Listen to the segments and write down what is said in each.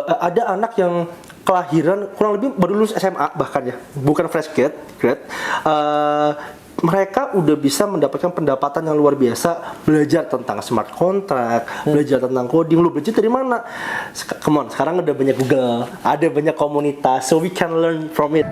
Ada anak yang kelahiran kurang lebih baru lulus SMA bahkan ya, bukan fresh grade. Mereka udah bisa mendapatkan pendapatan yang luar biasa, belajar tentang smart contract, belajar tentang coding. Lu belajar dari mana? Come on, sekarang udah banyak Google, ada banyak komunitas, so we can learn from it.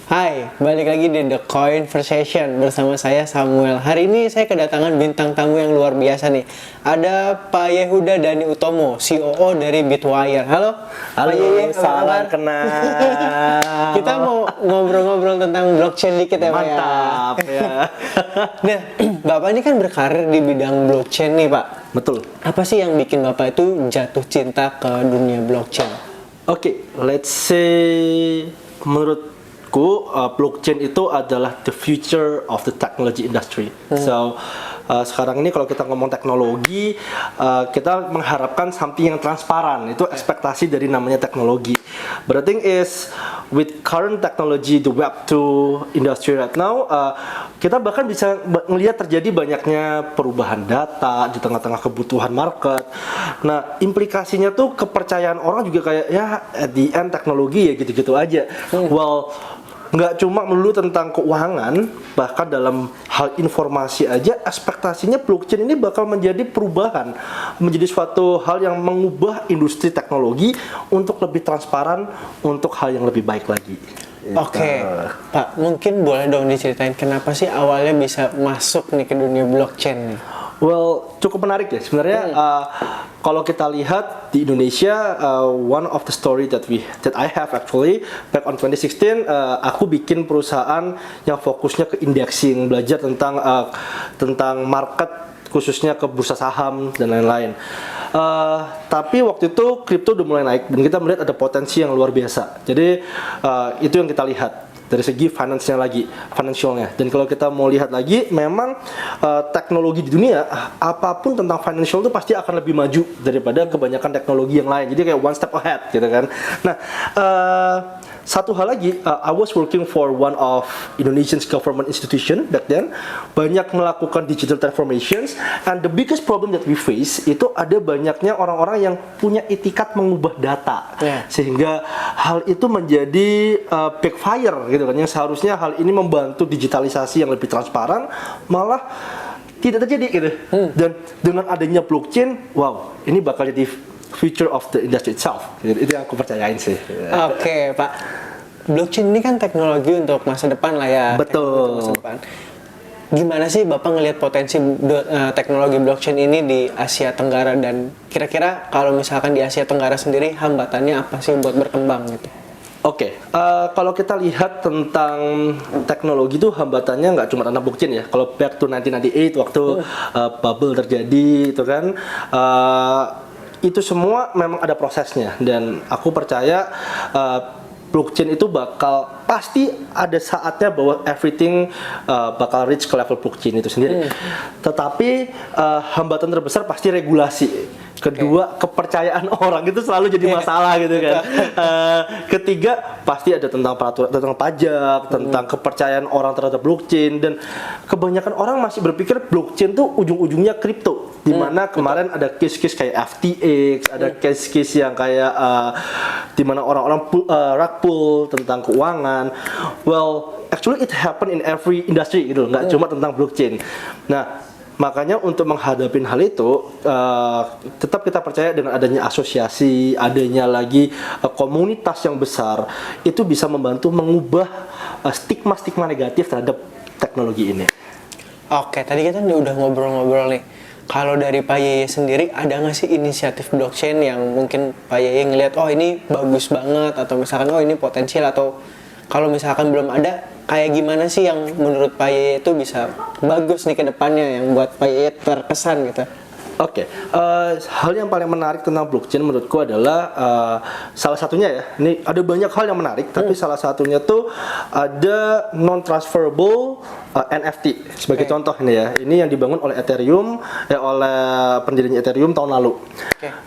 Hai, balik lagi di The Conversation bersama saya Samuel. Hari ini saya kedatangan bintang tamu yang luar biasa nih. Ada Pak Yehuda Dani Utomo, COO dari Bitwire. Halo, Halo, Pak Yehuda, salam kenal. Kita mau ngobrol-ngobrol tentang blockchain dikit ya, Pak ya. Mantap ya. Nah, Bapak ini kan berkarir di bidang blockchain nih, Pak. Betul. Apa sih yang bikin Bapak itu jatuh cinta ke dunia blockchain? Oke, let's say menurutku blockchain itu adalah the future of the technology industry. So sekarang ini kalau kita ngomong teknologi, kita mengharapkan something yang transparan. Itu ekspektasi dari namanya teknologi. But the thing is, with current technology, the Web 2 industry right now, kita bahkan bisa melihat terjadi banyaknya perubahan data di tengah-tengah kebutuhan market. Nah, implikasinya tuh kepercayaan orang juga kayak ya at the end teknologi ya gitu-gitu aja. Well, nggak cuma melulu tentang keuangan, bahkan dalam hal informasi aja ekspektasinya blockchain ini bakal menjadi perubahan, menjadi suatu hal yang mengubah industri teknologi untuk lebih transparan, untuk hal yang lebih baik lagi. Oke, Pak, mungkin boleh dong diceritain kenapa sih awalnya bisa masuk nih ke dunia blockchain nih? Well, cukup menarik ya sebenarnya. Kalau kita lihat di Indonesia, one of the story that I have actually back on 2016, aku bikin perusahaan yang fokusnya ke indexing, belajar tentang market khususnya ke bursa saham dan lain-lain. Tapi waktu itu kripto udah mulai naik dan kita melihat ada potensi yang luar biasa. Jadi itu yang kita lihat dari segi financialnya. Dan kalau kita mau lihat lagi, memang teknologi di dunia apapun tentang financial itu pasti akan lebih maju daripada kebanyakan teknologi yang lain. Jadi kayak one step ahead gitu kan. Nah, satu hal lagi, I was working for one of Indonesian's government institution back then, banyak melakukan digital transformations, and the biggest problem that we face itu ada banyaknya orang-orang yang punya itikat mengubah data, sehingga hal itu menjadi backfire gitu kan, yang seharusnya hal ini membantu digitalisasi yang lebih transparan, malah tidak terjadi gitu. Dan dengan adanya blockchain, wow, ini bakal jadi future of the industry itself. Itu yang aku percayain sih. Oke, Pak. Blockchain ini kan teknologi untuk masa depan lah ya. Betul. Masa depan. Gimana sih Bapak ngelihat potensi teknologi blockchain ini di Asia Tenggara, dan kira-kira kalau misalkan di Asia Tenggara sendiri hambatannya apa sih buat berkembang gitu? Oke, kalau kita lihat tentang teknologi itu hambatannya nggak cuma tentang blockchain ya. Kalau back to 1998 waktu bubble terjadi itu kan, itu semua memang ada prosesnya, dan aku percaya blockchain itu bakal pasti ada saatnya bahwa everything bakal reach ke level blockchain itu sendiri. Tetapi hambatan terbesar pasti regulasi. Kedua, kepercayaan orang itu selalu jadi masalah gitu kan. Ketiga, pasti ada tentang peraturan, tentang pajak, tentang kepercayaan orang terhadap blockchain, dan kebanyakan orang masih berpikir blockchain tuh ujung-ujungnya kripto. Dimana kemarin ada case-case kayak FTX, ada case-case yang kayak dimana orang-orang rug pull tentang keuangan. Well, actually it happen in every industry gitu, nggak cuma tentang blockchain. Nah, makanya untuk menghadapi hal itu, tetap kita percaya dengan adanya asosiasi, adanya lagi komunitas yang besar, itu bisa membantu mengubah stigma-stigma negatif terhadap teknologi ini. Oke, tadi kita udah ngobrol-ngobrol nih. Kalau dari Pak Yeye sendiri, ada nggak sih inisiatif blockchain yang mungkin Pak Yeye ngelihat, oh ini bagus banget, atau misalkan oh ini potensial, atau kalau misalkan belum ada, kayak gimana sih yang menurut Pak Yeye itu bisa bagus nih ke depannya, yang buat Pak Yeye terkesan gitu? Oke, hal yang paling menarik tentang blockchain menurutku adalah salah satunya ya, ini ada banyak hal yang menarik, tapi salah satunya tuh ada non-transferable NFT sebagai contoh ini ya. Ini yang dibangun oleh Ethereum, oleh pendirinya Ethereum tahun lalu.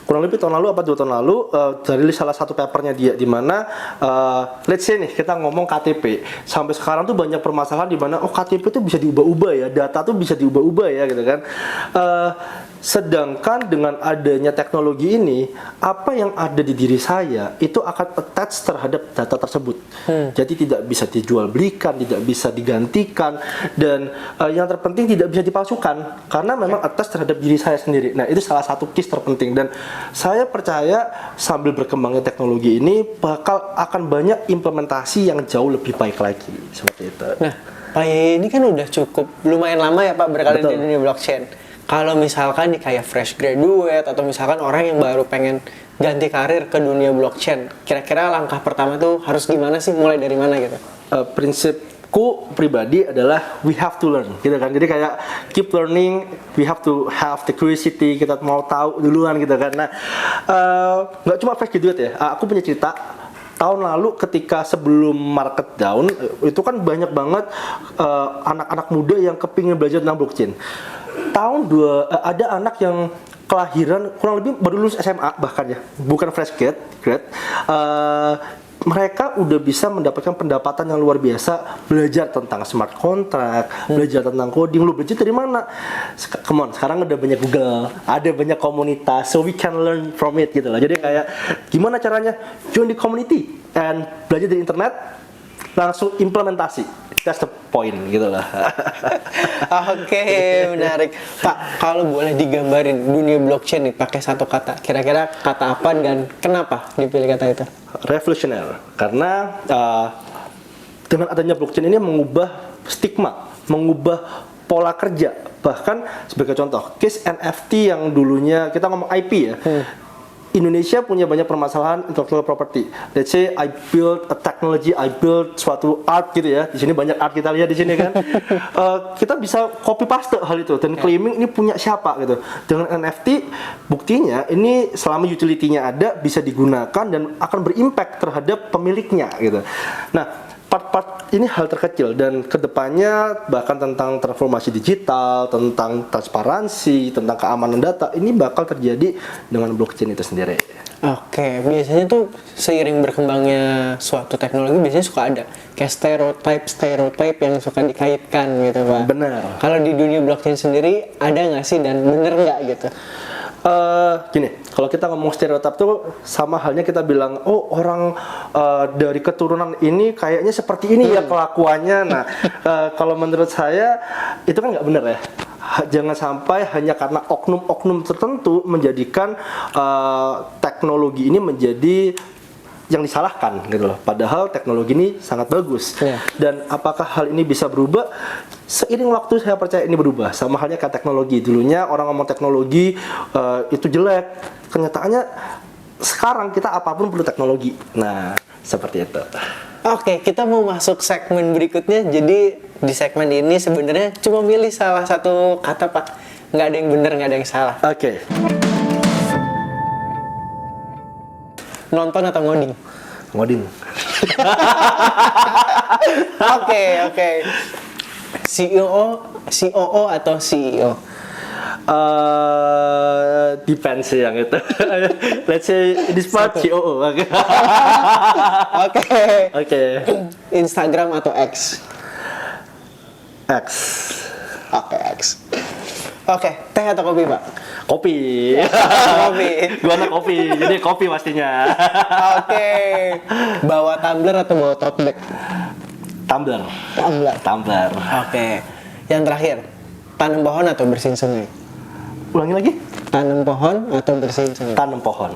Kurang lebih tahun lalu apa 2 tahun lalu dari salah satu papernya dia, di mana let's say nih kita ngomong KTP, sampai sekarang tuh banyak permasalahan di mana KTP tuh bisa diubah-ubah ya, data tuh bisa diubah-ubah ya gitu kan. Sedangkan dengan adanya teknologi ini, apa yang ada di diri saya itu akan attach terhadap data tersebut. Jadi tidak bisa dijual belikan, tidak bisa digantikan, dan yang terpenting tidak bisa dipalsukan karena memang attach terhadap diri saya sendiri. Nah, itu salah satu keys terpenting, dan saya percaya sambil berkembangnya teknologi ini akan banyak implementasi yang jauh lebih baik lagi seperti itu. Nah, Pak Yeye ini kan udah cukup lumayan lama ya Pak berkarir di dunia blockchain. Kalau misalkan nih kayak fresh graduate atau misalkan orang yang baru pengen ganti karir ke dunia blockchain, kira-kira langkah pertama tuh harus gimana sih, mulai dari mana gitu? Prinsipku pribadi adalah we have to learn gitu kan. Jadi kayak keep learning, we have to have the curiosity, kita mau tahu duluan gitu kan. Nah, nggak cuma fresh graduate ya, aku punya cerita. Tahun lalu ketika sebelum market down, itu kan banyak banget anak-anak muda yang kepingin belajar tentang blockchain. Ada anak yang kelahiran kurang lebih baru lulus SMA bahkan ya, bukan fresh grad. Mereka udah bisa mendapatkan pendapatan yang luar biasa, belajar tentang smart contract, belajar tentang coding. Lu belajar dari mana? Come on, sekarang udah banyak Google, ada banyak komunitas, so we can learn from it gitu lah. Jadi kayak gimana caranya? Join the community and belajar dari internet, langsung implementasi. That's the point gitu lah. Oke, menarik. Pak, kalau boleh digambarin dunia blockchain nih pakai satu kata, kira-kira kata apa dan kenapa dipilih kata itu? Revolusioner, karena dengan adanya blockchain ini mengubah stigma, mengubah pola kerja. Bahkan sebagai contoh, case NFT yang dulunya kita ngomong IP ya, Indonesia punya banyak permasalahan intellectual property. Let's say I build a technology, I build suatu art gitu ya. Di sini banyak art kita lihat di sini kan. Kita bisa copy paste hal itu dan claiming ini punya siapa gitu. Dengan NFT buktinya ini selama utility-nya ada bisa digunakan dan akan berimpact terhadap pemiliknya gitu. Nah, part-part ini hal terkecil, dan kedepannya bahkan tentang transformasi digital, tentang transparansi, tentang keamanan data ini bakal terjadi dengan blockchain itu sendiri. Oke, biasanya tuh seiring berkembangnya suatu teknologi biasanya suka ada kayak stereotype yang suka dikaitkan gitu Pak. Benar. Kalau di dunia blockchain sendiri ada nggak sih dan bener nggak gitu? Gini, kalau kita ngomong stereotip tuh sama halnya kita bilang, oh orang dari keturunan ini kayaknya seperti ini ya kelakuannya. Nah, kalau menurut saya itu kan nggak benar ya. Jangan sampai hanya karena oknum-oknum tertentu menjadikan teknologi ini menjadi yang disalahkan gitu loh. Padahal teknologi ini sangat bagus. Dan apakah hal ini bisa berubah? Seiring waktu saya percaya ini berubah. Sama halnya kayak teknologi. Dulunya orang ngomong teknologi itu jelek. Kenyataannya sekarang kita apapun perlu teknologi. Nah, seperti itu. Oke, kita mau masuk segmen berikutnya. Jadi di segmen ini sebenarnya cuma milih salah satu kata Pak. Nggak ada yang benar, nggak ada yang salah. Oke. Nonton atau ngoding? Ngoding. Oke. COO atau CEO? Depends sih yang itu. Let's say this part COO. Oke. Instagram atau X? X. Oke, teh atau kopi Pak? Kopi. Kopi. Gua anak kopi, jadi kopi pastinya. Oke. Bawa tumbler atau bawa tote bag? Tumbler. Oke. Yang terakhir, tanam pohon atau bersihin sungai? Ulangi lagi. Tanam pohon atau bersihin sungai? Tanam pohon.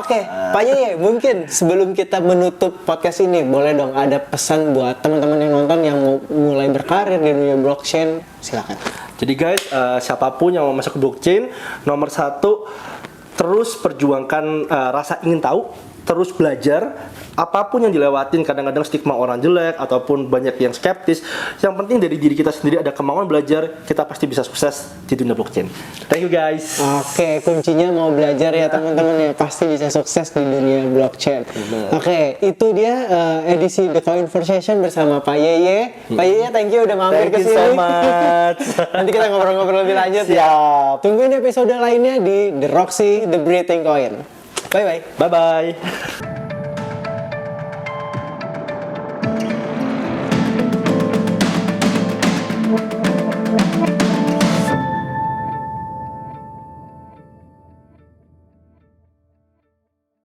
Oke, Pak Yeye, mungkin sebelum kita menutup podcast ini, boleh dong ada pesan buat teman-teman yang nonton yang mau mulai berkarir di dunia blockchain, silakan. Jadi guys, siapapun yang mau masuk ke blockchain, nomor 1 terus perjuangkan rasa ingin tahu, terus belajar. Apapun yang dilewatin, kadang-kadang stigma orang jelek ataupun banyak yang skeptis, yang penting dari diri kita sendiri ada kemauan belajar, kita pasti bisa sukses di dunia blockchain. Thank you guys. Oke, kuncinya mau belajar ya teman-teman ya, pasti bisa sukses di dunia blockchain. Oke, itu dia edisi The Conversation bersama Pak Yeye. Pak Yeye, thank you udah mampir Thank ke you sini. so much. Nanti kita ngobrol-ngobrol lebih lanjut ya. Siap. Tungguin episode lainnya di The Roxy The Breathing Coin. Bye bye. Bye bye.